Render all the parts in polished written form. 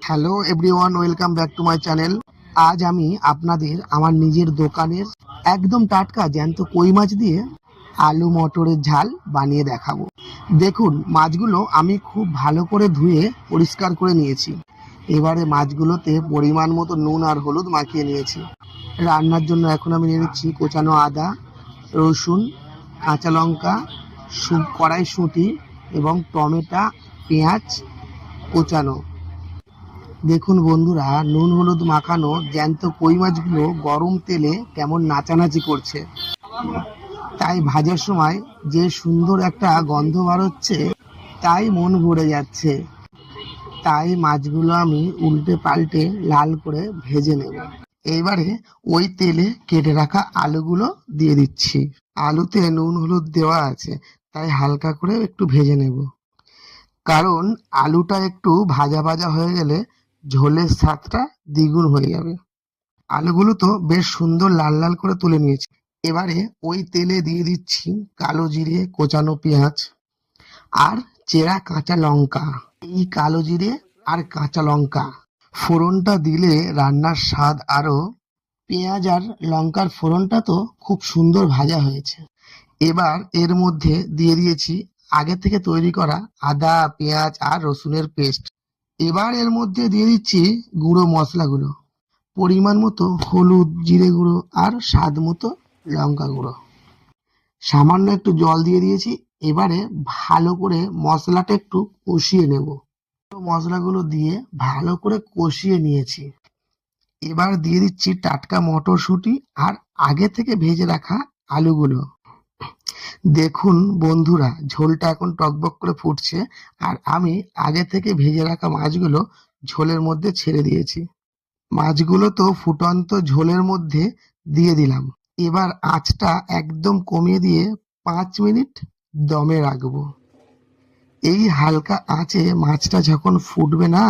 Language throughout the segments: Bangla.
Hello everyone, welcome back to my channel. আজ আমি আপনাদের আমার নিজের দোকানের একদম টাটকা জ্যান্ত কই মাছ দিয়ে আলু মটরের ঝাল বানিয়ে দেখাবো। দেখুন, মাছগুলো আমি খুব ভালো করে ধুয়ে পরিষ্কার করে নিয়েছি। এবারে মাছগুলোতে পরিমাণ মতো নুন আর হলুদ মাখিয়ে নিয়েছি। রান্নার জন্য এখন আমি নিয়ে নিচ্ছি কোচানো আদা, রসুন, কাঁচা লঙ্কা, কড়াইশুঁটি এবং টমেটো, পেঁয়াজ কোচানো। দেখুন বন্ধুরা, নুন হলুদ মাখানো জ্যান্ত কই মাছগুলো গরম তেলে কেমন নাচানাচি করছে, তাই ভাজার সময় যে সুন্দর একটা গন্ধ বার হচ্ছে, তাই মন ভরে যাচ্ছে। তাই মাছগুলো আমি উল্টে পাল্টে লাল করে ভেজে নেব। এবারে ওই তেলে কেটে রাখা আলুগুলো দিয়ে দিচ্ছি। আলুতে নুন হলুদ দেওয়া আছে, তাই হালকা করে একটু ভেজে নেব, কারণ আলুটা একটু ভাজা ভাজা হয়ে গেলে ঝোলের স্বাদটা দ্বিগুণ হয়ে যাবে। আলুগুলো তো বেশ সুন্দর লাল লাল করে তুলে নিয়েছি। এবারে ওই তেলে দিয়ে দিচ্ছি কালো জিরে, কোচানো পেঁয়াজ আর চেরা কাঁচা লঙ্কা। এই কালো জিরে আর কাঁচা লঙ্কা ফোড়নটা দিলে রান্নার স্বাদ আরো। পেঁয়াজ আর লঙ্কার ফোড়নটা তো খুব সুন্দর ভাজা হয়েছে। এবার এর মধ্যে দিয়ে দিয়েছি আগে থেকে তৈরি করা আদা, পেঁয়াজ আর রসুনের পেস্ট। এবার এর মধ্যে দিয়ে দিচ্ছি গুঁড়ো মশলাগুলো, পরিমাণ মতো হলুদ, জিরে গুঁড়ো আর স্বাদ মতো লঙ্কা গুঁড়ো। সামান্য একটু জল দিয়ে দিয়েছি। এবারে ভালো করে মশলাটা একটু কষিয়ে নেব। মশলাগুলো দিয়ে ভালো করে কষিয়ে নিয়েছি। এবার দিয়ে দিচ্ছি টাটকা মটরশুঁটি আর আগে থেকে ভেজে রাখা আলুগুলো। দেখুন বন্ধুরা, ঝোলটা এখন টকবক করে ফুটছে আর আমি আগে থেকে ভেজে রাখা মাছগুলো ঝোলের মধ্যে ছেড়ে দিয়েছি। মাছগুলো তো ফুটন্ত ঝোলের মধ্যে দিয়ে দিলাম। এবার আঁচটা একদম কমিয়ে দিয়ে 5 মিনিট দমে রাখবো। এই হালকা আঁচে মাছটা যখন ফুটবে না,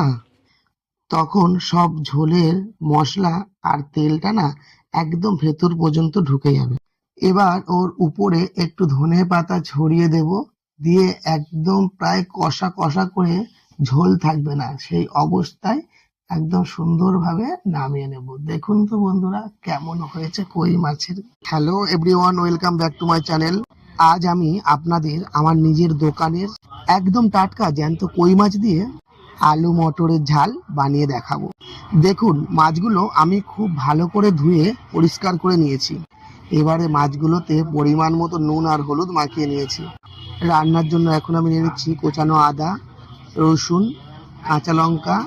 তখন সব ঝোলের মশলা আর তেলটা না একদম ভেতর পর্যন্ত ঢুকে যাবে। এবার ওর উপরে একটু ধনে পাতা ছড়িয়ে দেব, দিয়ে একদম প্রায় কষা কষা করে, ঝোল থাকবে না সেই অবস্থায় একদম সুন্দরভাবে নামিয়ে নেব। দেখুন তো বন্ধুরা, কেমন হয়েছে কই মাছের। Hello everyone, welcome back to my channel. আজ আমি আপনাদের আমার নিজের দোকানের একদম টাটকা জ্যান্ত কই মাছ দিয়ে আলু মটরের ঝাল বানিয়ে দেখাবো। দেখুন, মাছগুলো আমি খুব ভালো করে ধুয়ে পরিষ্কার করে নিয়েছি। এবারে মাছগুলোতে পরিমাণ মতো নুন আর হলুদ মাখিয়ে নিয়েছি। রান্নার জন্য এখন আমি নিয়ে নিচ্ছি কোচানো আদা, রসুন, কাঁচা লঙ্কা,